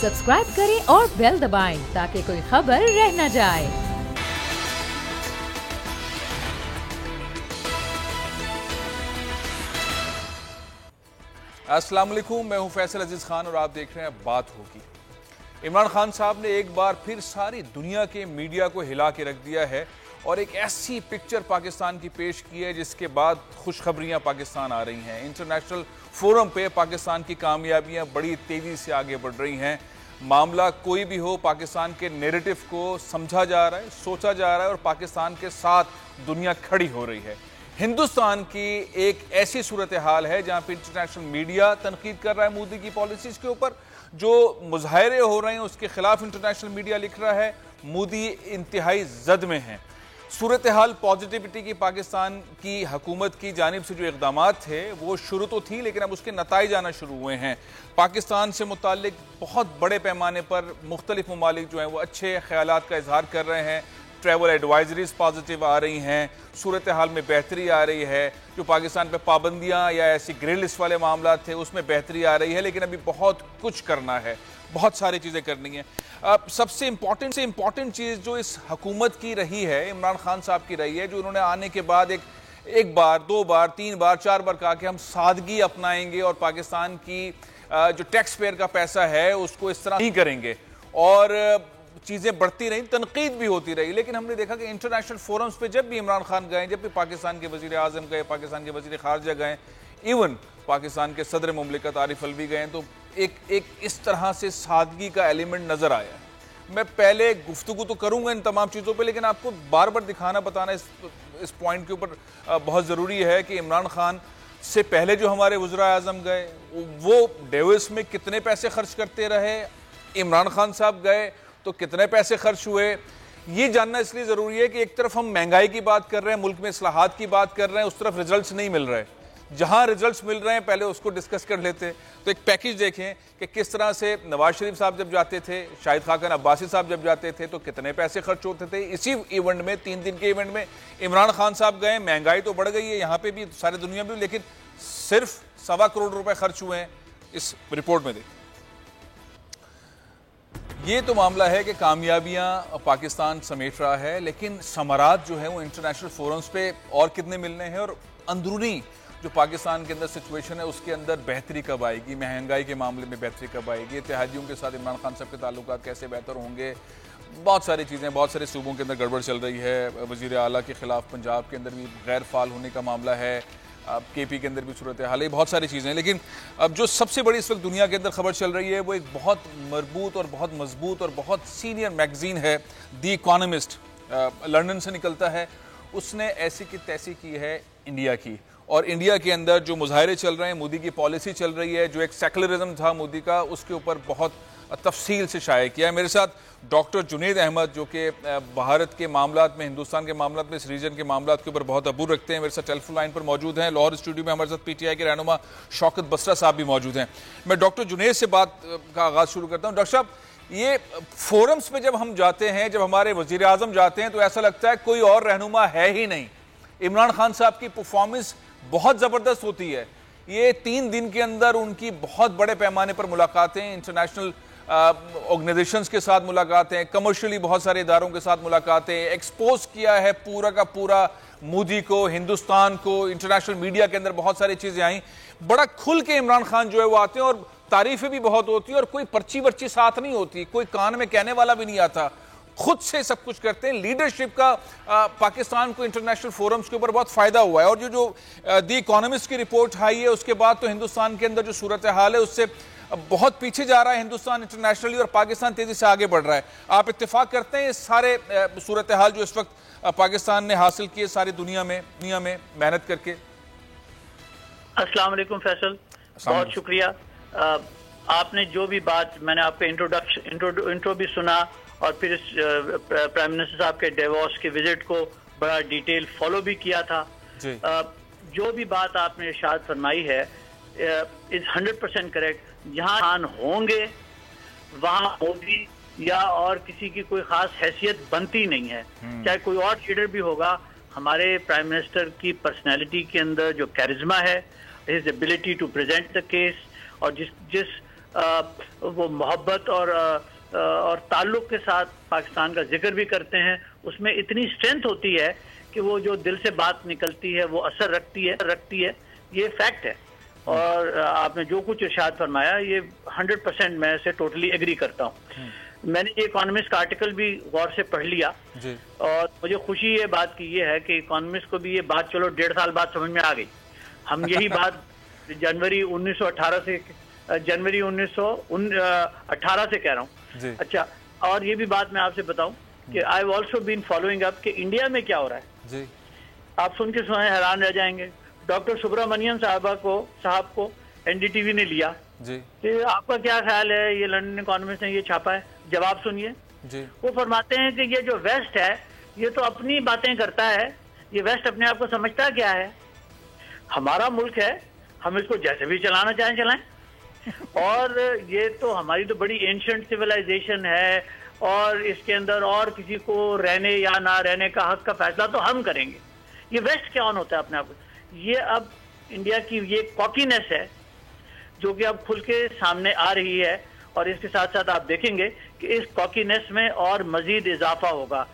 Subscribe करें और bell दबाएं ताकि कोई खबर रह न जाए। अस्सलाम वालेकुम, मैं हूं फैसल अजीज खान और आप देख रहे हैं बात होगी। इमरान खान साहब ने एक बार फिर सारी दुनिया के मीडिया को हिला के रख दिया है और एक ऐसी पिक्चर पाकिस्तान की पेश की है जिसके बाद खुशखबरियां पाकिस्तान आ रही हैं। इंटरनेशनल फोरम पे पाकिस्तान की कामयाबियां बड़ी तेजी से आगे बढ़ रही हैं। मामला कोई भी हो, पाकिस्तान के नैरेटिव को समझा जा रहा है, सोचा जा रहा है और पाकिस्तान के साथ दुनिया खड़ी हो रही है। हिंदुस्तान की एक ऐसी सूरत हाल है जहां पर इंटरनेशनल मीडिया तनकीद कर रहा है मोदी की पॉलिसीज के ऊपर, जो मुजाहरे हो रहे हैं उसके खिलाफ इंटरनेशनल मीडिया लिख रहा है मोदी इंतहाई जद में है। सूरत हाल पॉजिटिविटी की पाकिस्तान की हुकूमत की जानिब से जो इक़दामात थे वो शुरू तो थी, लेकिन अब उसके नताइज आना शुरू हुए हैं। पाकिस्तान से मुताल्लिक बहुत बड़े पैमाने पर मुख्तलिफ ममालिक जो हैं वो अच्छे ख्यालात का इजहार कर रहे हैं। ट्रैवल एडवाइजरीज पॉजिटिव आ रही हैं, सूरत हाल में बेहतरी आ रही है। जो पाकिस्तान पे पाबंदियां या ऐसी ग्रे लिस्ट वाले मामला थे उसमें बेहतरी आ रही है, लेकिन अभी बहुत कुछ करना है, बहुत सारी चीज़ें करनी है। सबसे इम्पॉर्टेंट चीज़ जो इस हुकूमत की रही है, इमरान खान साहब की रही है, जो उन्होंने आने के बाद एक बार, दो बार, तीन बार, चार बार कहा कि हम सादगी अपनाएंगे और पाकिस्तान की जो टैक्स पेयर का पैसा है उसको इस तरह नहीं करेंगे, और चीज़ें बढ़ती रही, तनकीद भी होती रही। लेकिन हमने देखा कि इंटरनेशनल फोरम्स पे जब भी इमरान खान गए, जब भी पाकिस्तान के वज़ीर आज़म गए, पाकिस्तान के वज़ीर ख़ारजा गए, इवन पाकिस्तान के सदर मुमलिकत आरिफ अलवी गए, तो एक इस तरह से सादगी का एलिमेंट नज़र आया। मैं पहले गुफ्तगू तो करूँगा इन तमाम चीज़ों पर, लेकिन आपको बार बार दिखाना, बताना इस पॉइंट के ऊपर बहुत ज़रूरी है कि इमरान खान से पहले जो हमारे वज़ीर आज़म गए वो डेवोस में कितने पैसे खर्च करते रहे, इमरान खान साहब गए तो कितने पैसे खर्च हुए। ये जानना इसलिए ज़रूरी है कि एक तरफ हम महंगाई की बात कर रहे हैं, मुल्क में इस्लाहात की बात कर रहे हैं, उस तरफ रिजल्ट्स नहीं मिल रहे। जहां रिजल्ट्स मिल रहे हैं पहले उसको डिस्कस कर लेते हैं। तो एक पैकेज देखें कि किस तरह से नवाज शरीफ साहब जब जाते थे, शाहिद खाकन अब्बासी साहब जब जाते थे तो कितने पैसे खर्च होते थे। इसी इवेंट में, 3 दिन के इवेंट में इमरान खान साहब गए, महंगाई तो बढ़ गई है यहाँ पे भी, सारी दुनिया में भी, लेकिन सिर्फ 1.25 करोड़ रुपए खर्च हुए हैं इस रिपोर्ट में। देखिए, ये तो मामला है कि कामयाबियां पाकिस्तान समेट रहा है, लेकिन समारात जो है वो इंटरनेशनल फोरम्स पे और कितने मिलने हैं, और अंदरूनी जो पाकिस्तान के अंदर सिचुएशन है उसके अंदर बेहतरी कब आएगी, महंगाई के मामले में बेहतरी कब आएगी, इत्तेहादियों के साथ इमरान खान साहब के ताल्लुकात कैसे बेहतर होंगे। बहुत सारी चीज़ें, बहुत सारे सूबों के अंदर गड़बड़ चल रही है। वज़ीर आला के खिलाफ पंजाब के अंदर भी गैर फाल होने का मामला है, अब KP के अंदर भी सूरत हाल है, बहुत सारी चीज़ें। लेकिन अब जो सबसे बड़ी इस वक्त दुनिया के अंदर खबर चल रही है वो एक बहुत मरबूत और बहुत मजबूत और बहुत सीनियर मैगजीन है, द इकोनॉमिस्ट, लंदन से निकलता है। उसने ऐसी की तैसी की है इंडिया की, और इंडिया के अंदर जो मुजाहरे चल रहे हैं, मोदी की पॉलिसी चल रही है, जो एक सेकुलरिज्म था मोदी का, उसके ऊपर बहुत तफसील से शाये किया है। मेरे साथ डॉक्टर जुनैद अहमद, जो कि भारत के मामलात में, हिंदुस्तान के मामलात में, इस रीजन के मामलात के ऊपर बहुत अबूर रखते हैं, मेरे साथ टेलीफोन लाइन पर मौजूद हैं। लाहौर स्टूडियो में हमारे साथ PTI के रहनुमा शौकत बसरा साहब भी मौजूद हैं। मैं डॉक्टर जुनैद से बात का आगाज़ शुरू करता हूँ। डॉक्टर साहब, ये फोरम्स में जब हम जाते हैं, जब हमारे वज़ीर आज़म जाते हैं, तो ऐसा लगता है कोई और रहनुमा है ही नहीं। इमरान खान साहब की परफॉर्मेंस बहुत ज़बरदस्त होती है। ये 3 दिन के अंदर उनकी बहुत बड़े पैमाने पर मुलाकातें, इंटरनेशनल ऑर्गेनाइजेशंस के साथ मुलाकातें, कमर्शियली बहुत सारे इदारों के साथ मुलाकातें, एक्सपोज किया है पूरा का पूरा मोदी को, हिंदुस्तान को, इंटरनेशनल मीडिया के अंदर बहुत सारी चीज़ें आई। बड़ा खुल के इमरान खान जो है वो आते हैं और तारीफें भी बहुत होती है, और कोई पर्ची वर्ची साथ नहीं होती, कोई कान में कहने वाला भी नहीं आता, खुद से सब कुछ करते हैं। लीडरशिप का पाकिस्तान को इंटरनेशनल फोरम्स के ऊपर बहुत फायदा हुआ है। और जो द इकोनॉमिस्ट की रिपोर्ट आई है उसके बाद तो हिंदुस्तान के अंदर जो सूरत हाल है उससे बहुत पीछे जा रहा है हिंदुस्तान इंटरनेशनली, और पाकिस्तान तेजी से आगे बढ़ रहा है। आप इत्तेफाक करते हैं इस सारे सूरत हाल जो इस वक्त पाकिस्तान ने हासिल किए सारी दुनिया में मेहनत करके? अस्सलाम वालेकुम फैसल, बहुत शुक्रिया। आपने जो भी बात, मैंने आपका इंट्रो भी सुना, और फिर प्राइम मिनिस्टर साहब के डेवोस के विजिट को बड़ा डिटेल फॉलो भी किया था। जो भी बात आपने इरशाद फरमाई है इज 100% करेक्ट। जहाँ खान होंगे वहाँ मोदी या और किसी की कोई खास हैसियत बनती नहीं है। चाहे कोई और लीडर भी होगा, हमारे प्राइम मिनिस्टर की पर्सनैलिटी के अंदर जो कैरिज्मा है, his ability to present the case, और जिस वो मोहब्बत और ताल्लुक़ के साथ पाकिस्तान का जिक्र भी करते हैं, उसमें इतनी स्ट्रेंथ होती है कि वो जो दिल से बात निकलती है वो असर रखती है। ये फैक्ट है। और आपने जो कुछ इरशाद फरमाया ये 100% मैं से टोटली एग्री करता हूँ। मैंने ये इकोनॉमिस्ट का आर्टिकल भी गौर से पढ़ लिया जी। और मुझे खुशी ये बात की ये है कि इकोनॉमिस्ट को भी ये बात चलो 1.5 साल बाद समझ में आ गई। हम यही बात जनवरी 1918 से कह रहा हूँ। अच्छा, और ये भी बात मैं आपसे बताऊं कि I have also been following up कि इंडिया में क्या हो रहा है जी। आप सुन के सुनाए हैरान रह जाएंगे। डॉक्टर सुब्रमण्यम साहब को एनडीटीवी ने लिया जी। कि आपका क्या ख्याल है, ये लंदन इकोनॉमिस्ट ने ये छापा है, जवाब सुनिए जी। वो फरमाते हैं कि ये जो वेस्ट है ये तो अपनी बातें करता है, ये वेस्ट अपने आप को समझता क्या है, हमारा मुल्क है, हम इसको जैसे भी चलाना चाहें चलाएं, और ये तो हमारी तो बड़ी एंशिएंट सिविलाइजेशन है और इसके अंदर और किसी को रहने या ना रहने का हक का फैसला तो हम करेंगे। ये वेस्ट क्या ऑन होता है अपने आप को। ये अब इंडिया की ये कॉकीनेस है जो कि अब खुल के सामने आ रही है, और इसके साथ साथ आप देखेंगे कि इस कॉकीनेस में और मजीद इजाफा होगा।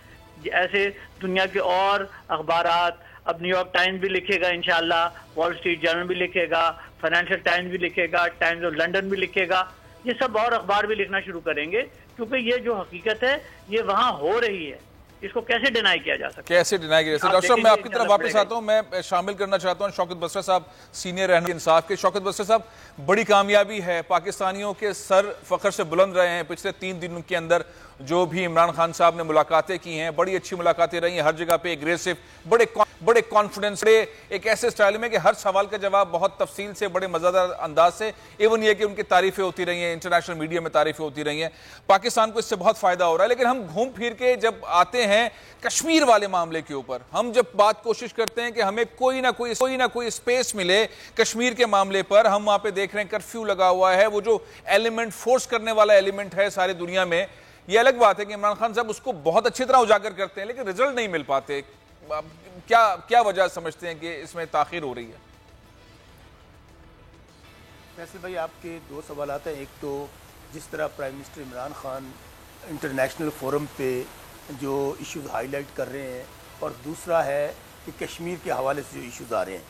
ऐसे दुनिया के और अखबारात, अब न्यूयॉर्क टाइम्स भी लिखेगा इंशाल्लाह, वॉल स्ट्रीट जर्नल भी लिखेगा, फाइनेंशियल टाइम्स भी लिखेगा, टाइम्स ऑफ लंदन भी लिखेगा, ये सब और अखबार भी लिखना शुरू करेंगे, क्योंकि ये जो हकीकत है ये वहाँ हो रही है। इसको कैसे डिनाई किया जा सकता है? कैसे डिनाई किया जा सकता है? डॉक्टर साहब, मैं आपकी तरफ वापस आता हूं। मैं शामिल करना चाहता हूं शौकत बसरा साहब, सीनियर रहनुमा इंसाफ के। शौकत बसरा साहब, बड़ी कामयाबी है, पाकिस्तानियों के सर फख्र से बुलंद रहे हैं। पिछले 3 दिनों के अंदर जो भी इमरान खान साहब ने मुलाकातें की हैं, बड़ी अच्छी मुलाकातें रही हैं, हर जगह पे एग्रेसिव, बड़े कॉन्फिडेंस से, एक ऐसे स्टाइल में कि हर सवाल का जवाब बहुत तफसील से, बड़े मजेदार अंदाज से, इवन ये कि उनकी तारीफें होती रही हैं, इंटरनेशनल मीडिया में तारीफें होती रही हैं। पाकिस्तान को इससे बहुत फायदा हो रहा है। लेकिन हम घूम फिर के जब आते हैं कश्मीर वाले मामले के ऊपर, हम जब बात कोशिश करते हैं कि हमें कोई ना कोई स्पेस मिले कश्मीर के मामले पर, हम वहां पे देख रहे हैं कर्फ्यू लगा हुआ है, वो जो एलिमेंट, फोर्स करने वाला एलिमेंट है सारी दुनिया में। ये अलग बात है कि इमरान खान साहब उसको बहुत अच्छी तरह उजागर करते हैं, लेकिन रिजल्ट नहीं मिल पाते। क्या वजह समझते हैं कि इसमें ताखीर हो रही है? वैसे भाई, आपके 2 सवाल आते हैं। एक तो जिस तरह prime minister Imran Khan international forum पे जो इश्यूज हाईलाइट कर रहे हैं, और दूसरा है कि कश्मीर के हवाले से जो इश्यूज आ रहे हैं।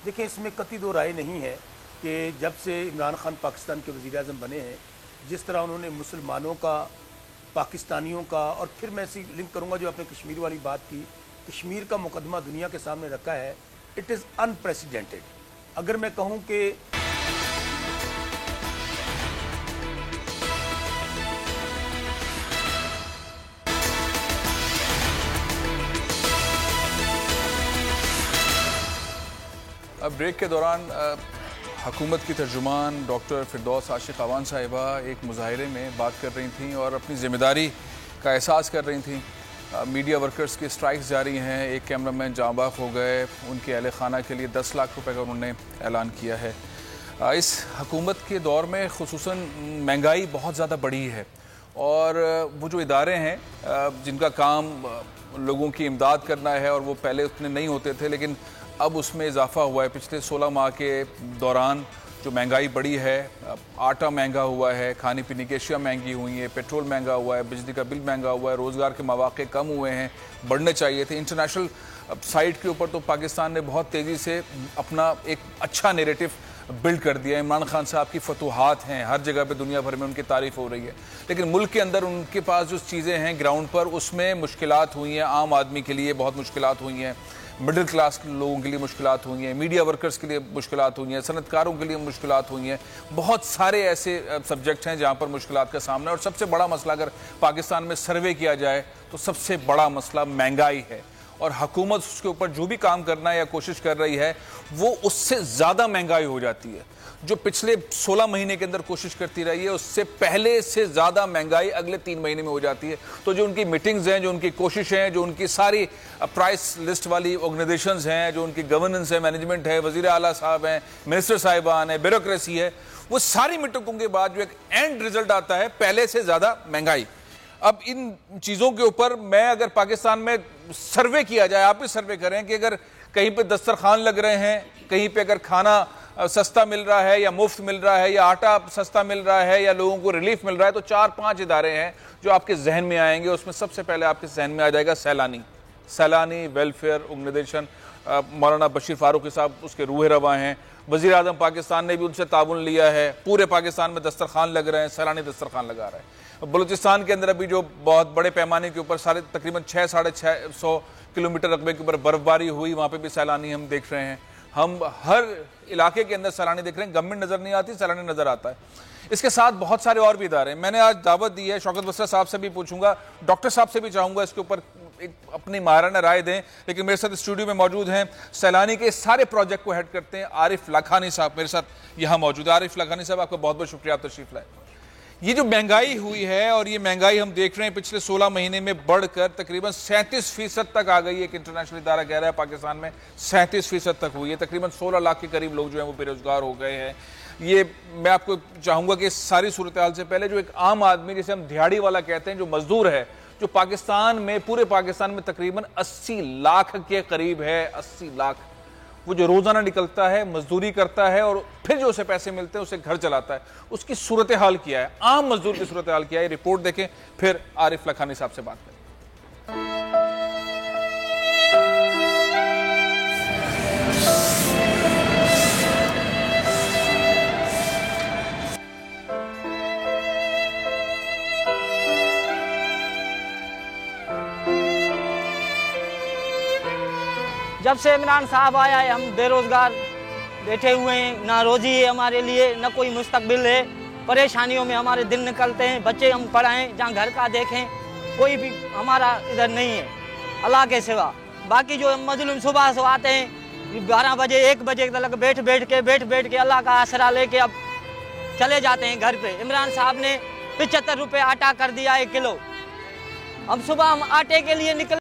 देखिए, इसमें कतई दो राय नहीं है कि जब से इमरान खान पाकिस्तान के वज़ीर आज़म बने हैं, जिस तरह उन्होंने मुसलमानों का, पाकिस्तानियों का, और फिर मैं इसी लिंक करूंगा जो आपने कश्मीर वाली बात की, कश्मीर का मुकदमा दुनिया के सामने रखा है, इट इज़ अनप्रेसिडेंटेड। अगर मैं कहूं कि अब ब्रेक के दौरान हुकूमत की तर्जुमान डॉक्टर फिरदौस आशिक अवान साहिबा एक मुजाहिरे में बात कर रही थी और अपनी ज़िम्मेदारी का एहसास कर रही थी। मीडिया वर्कर्स की स्ट्राइक्स जारी हैं, एक कैमरामैन जाँबाग हो गए, उनके अहल खाना के लिए 10 लाख रुपए का उन्होंने ऐलान किया है। इस हुकूमत के दौर में खुसूसन महंगाई बहुत ज़्यादा बढ़ी है, और वो जो इदारे हैं जिनका काम लोगों की इमदाद करना है, और वो पहले उतने नहीं होते थे, लेकिन अब उसमें इजाफा हुआ है। पिछले 16 माह के दौरान जो महंगाई बढ़ी है, आटा महंगा हुआ है, खाने पीने की अशिया महंगी हुई है, पेट्रोल महंगा हुआ है, बिजली का बिल महंगा हुआ है, रोज़गार के मौके कम हुए हैं, बढ़ने चाहिए थे। इंटरनेशनल साइट के ऊपर तो पाकिस्तान ने बहुत तेज़ी से अपना एक अच्छा नैरेटिव बिल्ड कर दिया। इमरान खान साहब की फतूहात हैं, हर जगह पे दुनिया भर में उनकी तारीफ़ हो रही है, लेकिन मुल्क के अंदर उनके पास जो चीज़ें हैं ग्राउंड पर, उसमें मुश्किलात हुई हैं। आम आदमी के लिए बहुत मुश्किलात हुई हैं, मिडिल क्लास लोगों के लिए मुश्किलात हुई हैं, मीडिया वर्कर्स के लिए मुश्किलात हुई हैं, सनतकारों के लिए मुश्किलात हुई हैं। बहुत सारे ऐसे सब्जेक्ट हैं जहाँ पर मुश्किलात का सामना है। और सबसे बड़ा मसला अगर पाकिस्तान में सर्वे किया जाए तो सबसे बड़ा मसला महंगाई है, और हुकूमत उसके ऊपर जो भी काम करना है या कोशिश कर रही है, वो उससे ज़्यादा महंगाई हो जाती है। जो पिछले 16 महीने के अंदर कोशिश करती रही है, उससे पहले से ज़्यादा महंगाई अगले 3 महीने में हो जाती है। तो जो उनकी मीटिंग्स हैं, जो उनकी कोशिशें हैं, जो उनकी सारी प्राइस लिस्ट वाली ऑर्गेनाइजेशंस हैं, जो उनकी गवर्नेंस है, मैनेजमेंट है, वज़ीर आला साहब हैं, मिनिस्टर साहिबान है, ब्यूरोक्रेसी है, वो सारी मीटिंगों के बाद जो एक एंड रिजल्ट आता है, पहले से ज़्यादा महंगाई। अब इन चीज़ों के ऊपर मैं अगर पाकिस्तान में सर्वे किया जाए, आप भी सर्वे करें कि अगर कहीं पे दस्तरखान लग रहे हैं, कहीं पे अगर खाना सस्ता मिल रहा है या मुफ्त मिल रहा है या आटा सस्ता मिल रहा है या लोगों को रिलीफ मिल रहा है, तो 4-5 इदारे हैं जो आपके जहन में आएंगे। उसमें सबसे पहले आपके जहन में आ जाएगा सैलानी वेलफेयर ऑर्गेनाइजेशन। मौलाना बशीर फारूकी साहब उसके रूह रवा हैं। वज़ीर आज़म पाकिस्तान ने भी उनसे ताउन लिया है। पूरे पाकिस्तान में दस्तरखान लग रहे हैं, सैलानी दस्तरखान लगा रहा है। बलूचिस्तान के अंदर अभी जो बहुत बड़े पैमाने के ऊपर सारे तकरीबन 600-650 किलोमीटर रकबे के ऊपर बर्फबारी हुई, वहाँ पे भी सैलानी हम देख रहे हैं। हम हर इलाके के अंदर सैलानी देख रहे हैं। गवर्नमेंट नज़र नहीं आती, सैलानी नज़र आता है। इसके साथ बहुत सारे और भी इदारे हैं। मैंने आज दावत दी है, शौकत बसरा साहब से भी पूछूंगा, डॉक्टर साहब से भी चाहूंगा इसके ऊपर एक अपनी माहिराना राय दें। लेकिन मेरे साथ स्टूडियो में मौजूद हैं, सैलानी के सारे प्रोजेक्ट को हेड करते हैं आरिफ लाखानी साहब मेरे साथ यहाँ मौजूद है। आरिफ लाखानी साहब, आपका बहुत बहुत शुक्रिया, आप तशरीफ लाए। ये जो महंगाई हुई है, और ये महंगाई हम देख रहे हैं पिछले 16 महीने में बढ़कर तकरीबन 37% तक आ गई है। एक इंटरनेशनल इदारा कह रहा है पाकिस्तान में 37% तक हुई है। तकरीबन 16 लाख के करीब लोग जो हैं वो बेरोजगार हो गए हैं। ये मैं आपको चाहूंगा कि इस सारी सूरत हाल से पहले जो एक आम आदमी, जिसे हम दिहाड़ी वाला कहते हैं, जो मजदूर है, जो पाकिस्तान में, पूरे पाकिस्तान में तकरीबन 80 लाख के करीब है, 80 लाख, वो जो रोजाना निकलता है, मजदूरी करता है और फिर जो उसे पैसे मिलते हैं उसे घर चलाता है, उसकी सूरत हाल क्या है, आम मजदूर की सूरत हाल क्या है, रिपोर्ट देखें, फिर आरिफ लखानी साहब से बात करें। जब से इमरान साहब आया है हम बेरोजगार बैठे हुए हैं, ना रोजी है हमारे लिए, ना कोई मुस्तकबिल है। परेशानियों में हमारे दिन निकलते हैं। बच्चे हम पढ़ाएं, जहाँ घर का देखें, कोई भी हमारा इधर नहीं है अल्लाह के सिवा। बाकी जो मजलूम सुबह से आते हैं 12 बजे 1 बजे तक बैठ बैठ के अल्लाह का आसरा लेके अब चले जाते हैं घर पे। इमरान साहब ने 75 रुपये आटा कर दिया 1 किलो। अब सुबह हम आटे के लिए निकल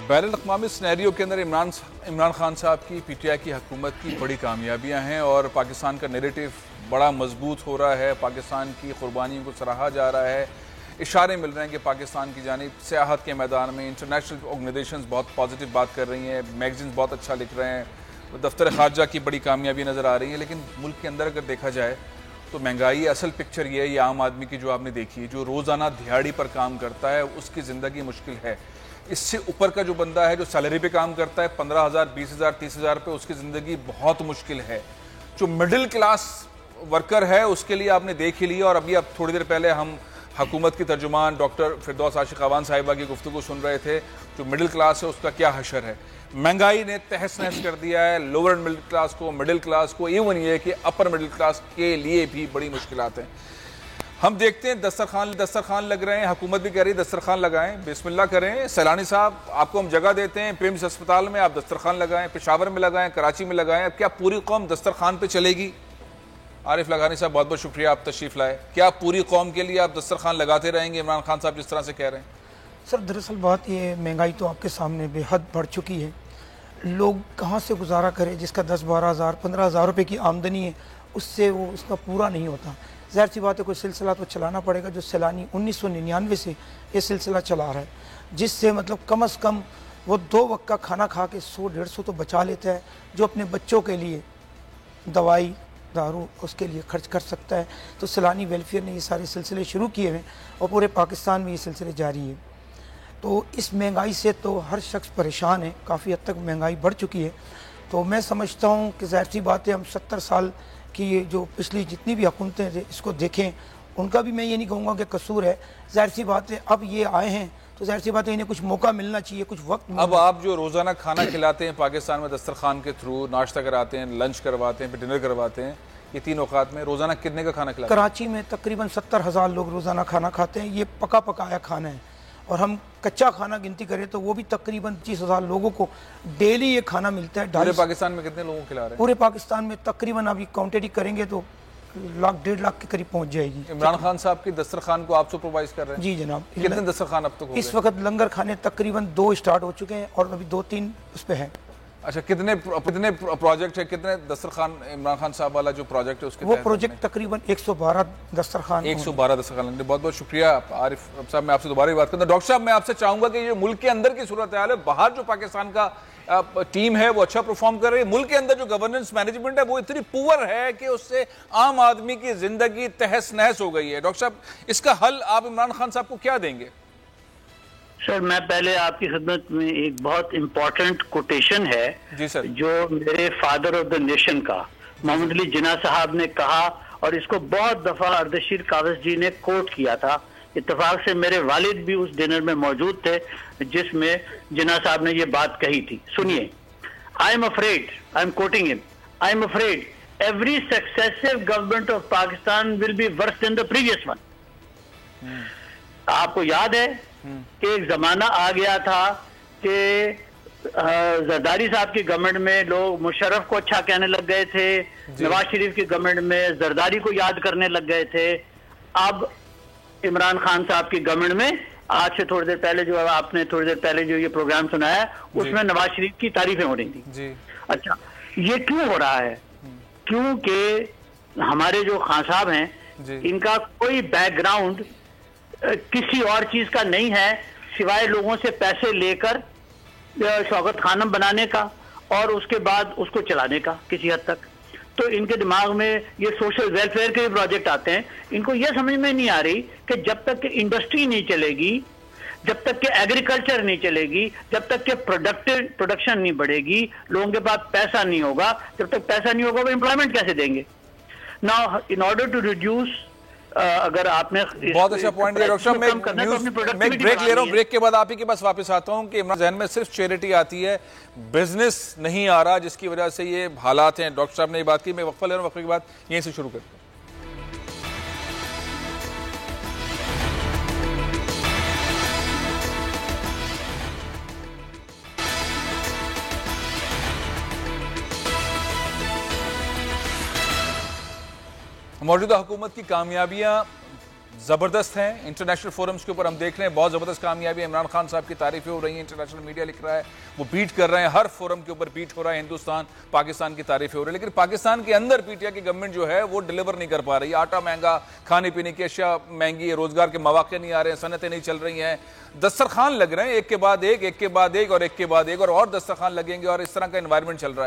बैनुल-अक़वामी सिनेरियो के अंदर इमरान खान साहब की पीटीआई की हुकूमत की बड़ी कामयाबियां हैं और पाकिस्तान का नैरेटिव बड़ा मजबूत हो रहा है। पाकिस्तान की कुर्बानियों को सराहा जा रहा है। इशारे मिल रहे हैं कि पाकिस्तान की जानिब सियाहत के मैदान में इंटरनेशनल ऑर्गेनाइजेशंस बहुत पॉजिटिव बात कर रही हैं, मैगजीन्स बहुत अच्छा लिख रहे हैं, दफ्तर खारजा की बड़ी कामयाबी नज़र आ रही है। लेकिन मुल्क के अंदर अगर देखा जाए तो महंगाई असल पिक्चर ये है, ये आम आदमी की जो आपने देखी है, जो रोज़ाना दिहाड़ी पर काम करता है उसकी ज़िंदगी मुश्किल है। इससे ऊपर का जो बंदा है जो सैलरी पे काम करता है 15,000, 20,000, 30,000 पे, उसकी ज़िंदगी बहुत मुश्किल है। जो मिडिल क्लास वर्कर है उसके लिए आपने देख ही लिया। और अभी अब थोड़ी देर पहले हम हुकूमत की तर्जुमान डॉक्टर फिरदौस आशिक अवान साहिबा की गुफ्तगू सुन रहे थे। जो मिडिल क्लास है उसका क्या हशर है। महंगाई ने तहस नहस कर दिया है लोअर मिडिल क्लास को, मिडिल क्लास को, इवन ये कि अपर मिडिल क्लास के लिए भी बड़ी मुश्किलात हैं। हम देखते हैं दस्तरखान लग रहे हैं, हुकूमत भी कह रही है दस्तरखान लगाएं, बिस्मिल्लाह करें। सैलानी साहब, आपको हम जगह देते हैं प्रिम्स अस्पताल में, आप दस्तरखान लगाएं, पेशावर में लगाएं, कराची में लगाएं। अब क्या पूरी कौम दस्तरखान पे चलेगी? आरिफ लगानी साहब, बहुत बहुत शुक्रिया, आप तशरीफ लाए। क्या पूरी कौम के लिए आप दस्तरखान लगाते रहेंगे इमरान खान साहब जिस तरह से कह रहे हैं? सर दरअसल बात ये, महंगाई तो आपके सामने बेहद बढ़ चुकी है। लोग कहाँ से गुजारा करें? जिसका 10-12 हज़ार 15 हज़ार रुपये की आमदनी है, उससे वो उसका पूरा नहीं होता। ज़ाहिर सी बात है, कोई सिलसिला तो चलाना पड़ेगा। जो सैलानी 1999 से ये सिलसिला चला रहा है, जिससे मतलब कम अज़ कम वो 2 वक्त का खाना खा के 100-150 तो बचा लेता है, जो अपने बच्चों के लिए दवाई दारू उसके लिए खर्च कर सकता है। तो सैलानी वेलफेयर ने ये सारे सिलसिले शुरू किए हैं और पूरे पाकिस्तान में ये सिलसिले जारी है। तो इस महंगाई से तो हर शख्स परेशान है, काफ़ी हद तक महंगाई बढ़ चुकी है। तो मैं समझता हूँ कि ज़ाहिर सी बात है, हम 70 साल की ये जो पिछली जितनी भी हुकूमतें इसको देखें, उनका भी मैं ये नहीं कहूँगा कि कसूर है। ज़ाहिर सी बात है, अब ये आए हैं तो ज़ाहिर सी बात है इन्हें कुछ मौका मिलना चाहिए, कुछ वक्त। अब आप जो रोज़ाना खाना खिलाते हैं पाकिस्तान में दस्तरखान के थ्रू, नाश्ता कराते हैं, लंच करवाते हैं, फिर डिनर करवाते हैं, ये 3 औकात में रोज़ाना कितने का खाना खिलाते हैं? कराची में तकरीबन 70,000 लोग रोज़ाना खाना खाते हैं। ये पका पकाया खाना है, और हम कच्चा खाना गिनती करें तो वो भी तकरीबन 25,000 लोगों को डेली ये खाना मिलता है। पूरे पाकिस्तान में कितने लोगों को खिला रहे हैं? पूरे पाकिस्तान में तकरीबन अभी काउंटेड करेंगे तो 1.5 लाख के करीब पहुंच जाएगी। इमरान खान साहब की दस्तरखान को आप सुपरवाइज कर रहे हैं? जी जनाब। कितने दस्तरखान अब तक हो गए? इस वक्त लंगर खाने तकरीबन 2 स्टार्ट हो चुके हैं और अभी 2-3 उस पे हैं। अच्छा, कितने प्रोजेक्ट है, कितने दस्तरखान इमरान खान साहब वाला जो प्रोजेक्ट है उसके? वो प्रोजेक्ट तकरीबन 112 दस्तरखान। 112 दस्तरखान। बहुत बहुत शुक्रिया आरिफ साहब, मैं आपसे दोबारा ही बात करता हूँ। डॉक्टर साहब, मैं आपसे चाहूंगा कि ये मुल्क के अंदर की सूरत हाल है, बाहर जो पाकिस्तान का टीम है वो अच्छा परफॉर्म कर रही है, मुल्क के अंदर जो गवर्नेंस मैनेजमेंट है वो इतनी पुअर है कि उससे आम आदमी की जिंदगी तहस नहस हो गई है। डॉक्टर साहब, इसका हल आप इमरान खान साहब को क्या देंगे? सर, मैं पहले आपकी खिदमत में एक बहुत इंपॉर्टेंट कोटेशन है जी सर, जो मेरे फादर ऑफ द नेशन का मोहम्मद अली जिन्ना साहब ने कहा, और इसको बहुत दफा अर्दशीर कावस जी ने कोट किया था। इत्तेफाक से मेरे वालिद भी उस डिनर में मौजूद थे जिसमें जिन्ना साहब ने ये बात कही थी। सुनिए, I am afraid, I am quoting him, I am afraid every successive government of Pakistan will be worse than the previous one. आपको याद है कि एक जमाना आ गया था कि जरदारी साहब की गवर्नमेंट में लोग मुशर्रफ को अच्छा कहने लग गए थे, नवाज शरीफ की गवर्नमेंट में जरदारी को याद करने लग गए थे। अब इमरान खान साहब की गवर्नमेंट में आज से थोड़ी देर पहले जो आपने थोड़ी देर पहले जो ये प्रोग्राम सुनाया उसमें नवाज शरीफ की तारीफें हो रही थी जी। अच्छा, ये क्यों हो रहा है? क्योंकि हमारे जो खान साहब हैं इनका कोई बैकग्राउंड किसी और चीज का नहीं है सिवाय लोगों से पैसे लेकर शौकत खानम बनाने का और उसके बाद उसको चलाने का किसी हद तक। तो इनके दिमाग में ये सोशल वेलफेयर के प्रोजेक्ट आते हैं। इनको ये समझ में नहीं आ रही कि जब तक कि इंडस्ट्री नहीं चलेगी, जब तक कि एग्रीकल्चर नहीं चलेगी, जब तक कि प्रोडक्शन नहीं बढ़ेगी, लोगों के पास पैसा नहीं होगा, जब तक पैसा नहीं होगा वो एम्प्लॉयमेंट कैसे देंगे? Now in order to reduce, अगर आपने बहुत अच्छा पॉइंट दिया डॉक्टर साहब, मैं ब्रेक ले रहा हूं, ब्रेक के बाद आप ही के पास वापस आता हूं कि इमरान जहन में सिर्फ चैरिटी आती है, बिजनेस नहीं आ रहा, जिसकी वजह से ये हालात हैं। डॉक्टर साहब ने ये बात की, मैं वक्फा ले रहा हूं, वक्फे के बाद यहीं से शुरू करते हैं। मौजूदा हुकूमत की कामयाबियां ज़बरदस्त हैं। इंटरनेशनल फोरम्स के ऊपर हम देख रहे हैं बहुत ज़बरदस्त कामयाबी। इमरान खान साहब की तारीफें हो रही हैं, इंटरनेशनल मीडिया लिख रहा है, वो बीट कर रहे हैं, हर फोरम के ऊपर बीट हो रहा है, हिंदुस्तान पाकिस्तान की तारीफें हो रही है। लेकिन पाकिस्तान के अंदर पीटीआई की गवर्नमेंट जो है वो डिलीवर नहीं कर पा रही। आटा महंगा, खाने पीने की अशिया महंगी है, रोजगार के मौके नहीं आ रहे हैं, सनतें नहीं चल रही हैं, दस्तरखान लग रहे हैं एक के बाद एक, एक के बाद एक और एक के बाद एक और दस्तरखान लगेंगे, और इस तरह का एनवायरमेंट चल रहा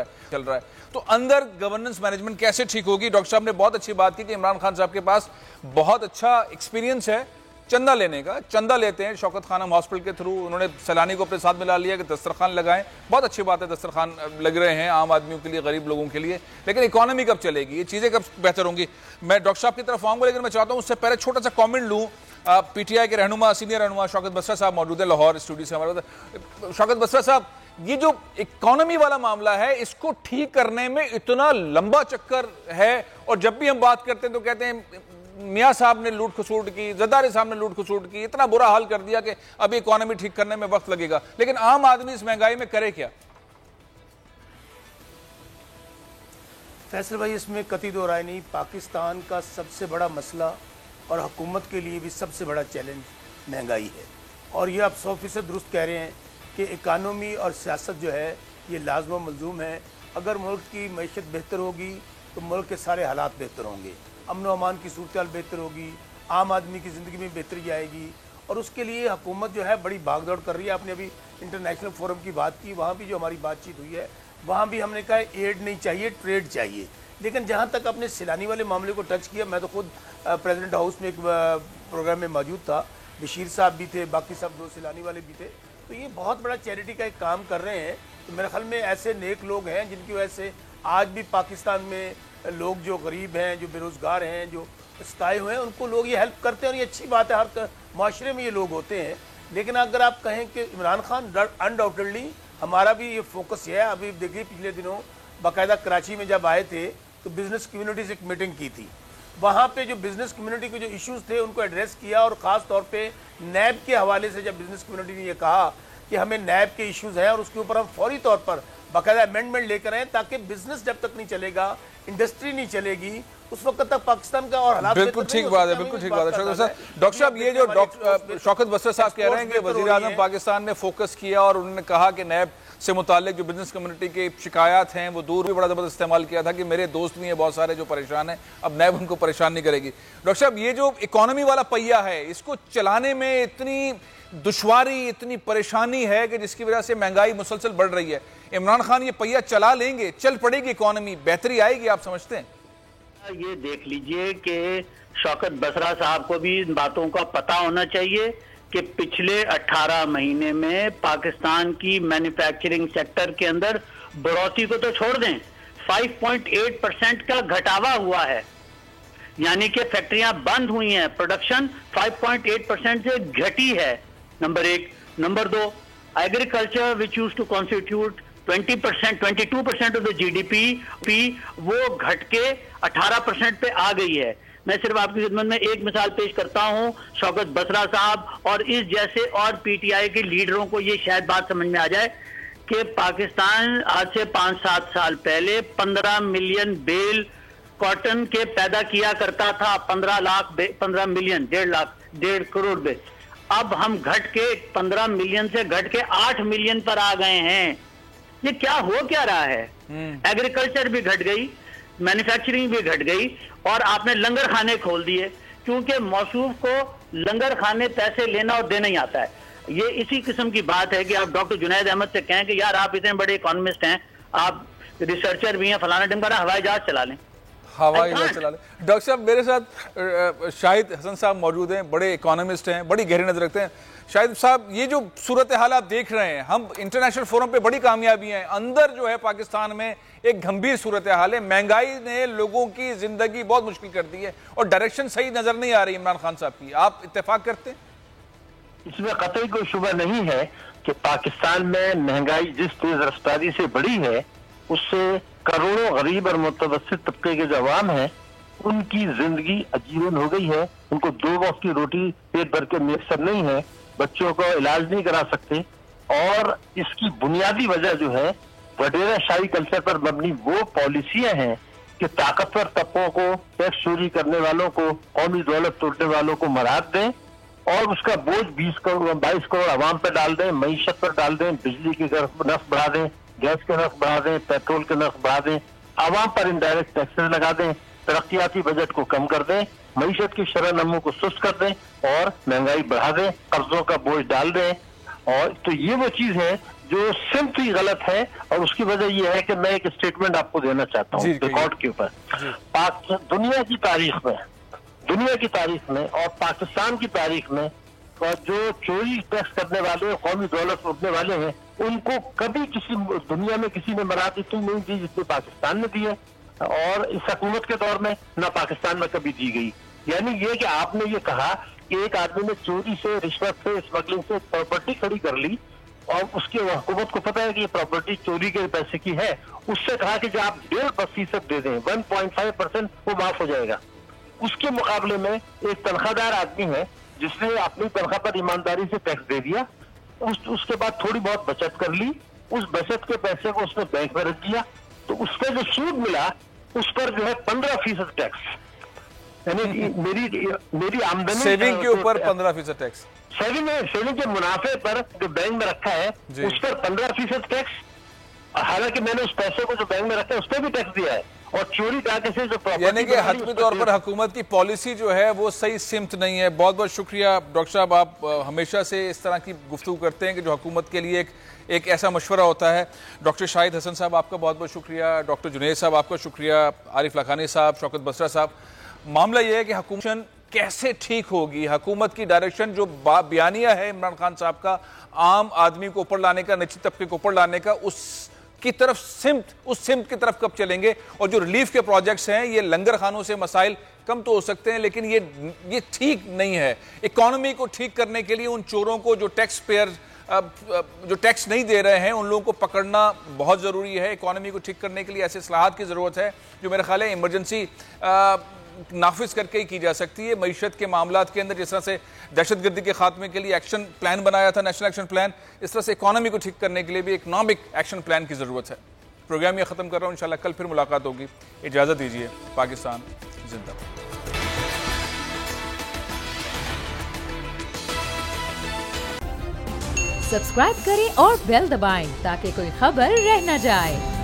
है। तो अंदर गवर्नेंस मैनेजमेंट कैसे ठीक होगी? डॉक्टर साहब ने बहुत अच्छी बात की कि इमरान खान साहब के पास बहुत अच्छा एक्सपीरियंस है चंदा लेने का। चंदा लेते हैं शौकत खानम हॉस्पिटल के थ्रू, उन्होंने सैलानी को अपने साथ मिला लिया कि दस्तरखान लगाएं। बहुत अच्छी बात है, दस्तरखान लग रहे हैं आम आदमियों के लिए, गरीब लोगों के लिए, लेकिन इकोनॉमी कब चलेगी, ये चीज़ें कब बेहतर होंगी? मैं डॉक्टर साहब की तरफ आऊँगा, लेकिन मैं चाहता हूँ उससे पहले छोटा सा कॉमेंट लूँ। पीटीआई के रहनुमा, सीनियर रहनुमा शौकत बसरा साहब मौजूद है लाहौर स्टूडियो से हमारे। शौकत बसरा साहब, ये जो इकोनॉमी वाला मामला है इसको ठीक करने में इतना लंबा चक्कर है, और जब भी हम बात करते हैं तो कहते हैं मियाँ साहब ने लूट खसूट की, जरदारी साहब ने लूट खसूट की, इतना बुरा हाल कर दिया कि अभी इकोनॉमी ठीक करने में वक्त लगेगा, लेकिन आम आदमी इस महंगाई में करे क्या? फैसल भाई, इसमें कतई दो राय नहीं, पाकिस्तान का सबसे बड़ा मसला और हुकूमत के लिए भी सबसे बड़ा चैलेंज महंगाई है। और ये आप 100% दुरुस्त कह रहे हैं कि इकानमी और सियासत जो है ये लाज़िम मलज़ूम है। अगर मुल्क की मईशत बेहतर होगी तो मुल्क के सारे हालात बेहतर होंगे, अमन व अमान की सूरत हाल बेहतर होगी, आम आदमी की ज़िंदगी में बेहतरी आएगी। और उसके लिए हुकूमत जो है बड़ी भागदौड़ कर रही है। आपने अभी इंटरनेशनल फोरम की बात की, वहाँ भी जो हमारी बातचीत हुई है वहाँ भी हमने कहा एड नहीं चाहिए, ट्रेड चाहिए। लेकिन जहाँ तक आपने सैलानी वाले मामले को टच किया, मैं तो खुद प्रेसिडेंट हाउस में एक प्रोग्राम में मौजूद था, बशीर साहब भी थे, बाकी सब 2 सैलानी वाले भी थे। तो ये बहुत बड़ा चैरिटी का एक काम कर रहे हैं। तो मेरे ख्याल में ऐसे नेक लोग हैं जिनकी वजह से आज भी पाकिस्तान में लोग जो गरीब हैं, जो बेरोज़गार हैं, जो सताए हुए हैं, उनको लोग ये हेल्प करते हैं और ये अच्छी बात है, हर माशरे में ये लोग होते हैं। लेकिन अगर आप कहें कि इमरान खान, अनडाउटेडली हमारा भी ये फोकस है। अभी देखिए पिछले दिनों बाकायदा कराची में जब आए थे तो बिज़नेस कम्युनिटी से एक मीटिंग की थी, वहाँ पे जो बिज़नेस कम्युनिटी के जो इश्यूज़ थे उनको एड्रेस किया। और ख़ास तौर पे नैब के हवाले से जब बिज़नेस कम्युनिटी ने ये कहा कि हमें नैब के इश्यूज़ हैं और उसके ऊपर हम फौरी तौर पर बाकायदा अमेंडमेंट लेकर आए, ताकि बिजनेस जब तक नहीं चलेगा, इंडस्ट्री नहीं चलेगी, उस वक्त तक पाकिस्तान का और हालात बिल्कुल ठीक बात है, बिल्कुल ठीक बात है। डॉक्टर साहब, ये जो शौकत बसर साहब कह रहे हैं कि वज़ीर आज़म पाकिस्तान ने फोकस किया और उन्होंने कहा कि नैब से मुताल्लिक जो बिजनेस कम्युनिटी की शिकायत हैं वो दूर भी बड़ा ज़बरदस्त इस्तेमाल किया था कि मेरे दोस्त भी हैं बहुत सारे जो परेशान हैं, अब नैब उनको परेशान नहीं करेगी। डॉक्टर साहब, ये जो इकोनॉमी वाला पहिया है इसको चलाने में इतनी दुश्वारी, इतनी परेशानी है कि जिसकी वजह से महंगाई मुसलसल बढ़ रही है। इमरान खान ये पहिया चला लेंगे, चल पड़ेगी इकोनॉमी, बेहतरी आएगी, आप समझते हैं? ये देख लीजिए कि शौकत बसरा साहब को भी इन बातों का पता होना चाहिए कि पिछले 18 महीने में पाकिस्तान की मैन्युफैक्चरिंग सेक्टर के अंदर बढ़ोतरी को तो छोड़ दें, 5.8% का घटावा हुआ है, यानी कि फैक्ट्रियां बंद हुई हैं, प्रोडक्शन 5.8% से घटी है, नंबर 1। नंबर 2, agriculture which used to constitute 20%, 22% of the GDP वो घट के 18% पे आ गई है। मैं सिर्फ आपकी खिदमत में एक मिसाल पेश करता हूं, शौकत बसरा साहब और इस जैसे और पीटीआई के लीडरों को ये शायद बात समझ में आ जाए कि पाकिस्तान आज से 5-7 साल पहले 15 मिलियन बेल कॉटन के पैदा किया करता था, 15 मिलियन, 1.5 करोड़ बेल। अब हम घट के 15 मिलियन से घट के 8 मिलियन पर आ गए हैं। ये क्या हो क्या रहा है? एग्रीकल्चर भी घट गई, मैन्युफैक्चरिंग भी घट गई और आपने लंगर खाने खोल दिए, क्योंकि मौसूफ को लंगर खाने पैसे लेना और देना ही आता है। ये इसी किस्म की बात है कि आप डॉक्टर जुनैद अहमद से कहें कि यार आप इतने बड़े इकोनॉमिस्ट हैं, आप रिसर्चर भी हैं, फलाना ढिमकाना, हवाई जहाज चला लें, हवाई जहाज चला लें। डॉक्टर साहब, मेरे साथ शाहिद हसन साहब मौजूद हैं, बड़े इकोनॉमिस्ट हैं, बड़ी गहरी नजर रखते हैं। शाहिद साहब, ये जो सूरत हाल आप देख रहे हैं, हम इंटरनेशनल फोरम पे बड़ी कामयाबी हैं, अंदर जो है पाकिस्तान में एक गंभीर सूरत हाल है, महंगाई ने लोगों की जिंदगी बहुत मुश्किल कर दी है और डायरेक्शन सही नजर नहीं आ रही इमरान खान साहब की, आप इत्तेफाक करते हैं? इसमें कतई कोई शुबा नहीं है कि पाकिस्तान में महंगाई जिस तेज रफ्तारी से बढ़ी है उससे करोड़ों गरीब और मुतवस्सित तबके के जो अवाम है उनकी जिंदगी अजीवन हो गई है। उनको 2 वक्त की रोटी पेट भर के मैसर नहीं है, बच्चों को इलाज नहीं करा सकते। और इसकी बुनियादी वजह जो है वडेरा शाही कल्चर पर मबनी वो पॉलिसियां हैं कि ताकतवर तबकों को, टैक्स चोरी करने वालों को, कौमी दौलत तोड़ने वालों को मराद दें और उसका बोझ 22 करोड़ अवाम पर डाल दें, मईशत पर डाल दें, बिजली के नर्ख बढ़ा दें, गैस के नर्ख बढ़ा दें, पेट्रोल के नर्ख बढ़ा दें, आवाम पर इनडायरेक्ट टैक्सेस लगा दें, तरक्याती बजट को कम कर दें, मईशत की शरह नमू को सुस्त कर दें और महंगाई बढ़ा दें, कर्जों का बोझ डाल दें। और तो ये वो चीज है जो सिर्फ ही गलत है। और उसकी वजह यह है कि मैं एक स्टेटमेंट आपको देना चाहता हूँ रिकॉर्ड के ऊपर। दुनिया की तारीख में और पाकिस्तान की तारीख में जो चोरी टैक्स करने वाले, कौमी दौलत लूटने वाले हैं, उनको कभी किसी दुनिया में किसी ने मराद इतनी नहीं दी जितनी पाकिस्तान ने दी है और इस हुकूमत के दौर में ना पाकिस्तान में कभी दी गई। यानी ये कि आपने ये कहा कि एक आदमी ने चोरी से, रिश्वत से, स्मगलिंग से प्रॉपर्टी खड़ी कर ली और उसके हुकूमत को पता है कि ये प्रॉपर्टी चोरी के पैसे की है, उससे कहा कि जो आप 1.5% दे दें, 1.5% वो माफ हो जाएगा। उसके मुकाबले में एक तनख्वाहदार आदमी है जिसने अपनी तनख्वाह पर ईमानदारी से टैक्स दे दिया, उसके बाद थोड़ी बहुत बचत कर ली, उस बचत के पैसे को उसने बैंक में रख दिया, तो उसका जो सूद मिला उस पर जो है 15% टैक्स, यानी मेरी आमदनी सेविंग के ऊपर 15% टैक्स, सेविंग के मुनाफे पर जो बैंक में रखा है उस पर 15% टैक्स। हालांकि मैंने उस पैसे को जो बैंक में रखा है उस पर भी टैक्स दिया है, और चोरी डाके से जो यानी कि हतमी तौर पर हुकूमत की पॉलिसी जो है वो सही सिमत नहीं है। बहुत बहुत शुक्रिया डॉक्टर साहब, आप हमेशा से इस तरह की गुफ्तगू करते हैं कि जो हुकूमत के लिए एक ऐसा मशवरा होता है। डॉक्टर शाहिद हसन साहब आपका बहुत बहुत शुक्रिया, डॉक्टर जुनैद साहब आपका शुक्रिया, आरिफ लाखानी साहब, शौकत बसरा साहब। मामला यह है कि हुकूमत कैसे ठीक होगी, हुकूमत की डायरेक्शन जो बयानिया है इमरान खान साहब का, आम आदमी को ऊपर लाने का, निचले तबके को ऊपर लाने का, उस सिमत की तरफ कब चलेंगे। और जो रिलीफ के प्रोजेक्ट्स हैं, ये लंगर खानों से मसाइल कम तो हो सकते हैं, लेकिन ये ठीक नहीं है। इकॉनमी को ठीक करने के लिए उन चोरों को जो टैक्स पेयर जो टैक्स नहीं दे रहे हैं उन लोगों को पकड़ना बहुत ज़रूरी है। इकॉनमी को ठीक करने के लिए ऐसे इस्लाहात की ज़रूरत है जो मेरा ख्याल है इमरजेंसी नाफिज करके ही की जा सकती है। मईशत के मामलात के अंदर जिस तरह से दहशतगर्दी के खात्मे के लिए एक्शन प्लान बनाया था, नेशनल एक्शन प्लान, इस तरह से इकॉनमी को ठीक करने के लिए भी इकनॉमिक एक्शन प्लान की ज़रूरत है। प्रोग्राम ये ख़त्म कर रहा हूँ, इंशाल्लाह कल फिर मुलाकात होगी। इजाज़त दीजिए। पाकिस्तान जिंदाबाद। सब्सक्राइब करें और बेल दबाएं ताकि कोई खबर रह न जाए।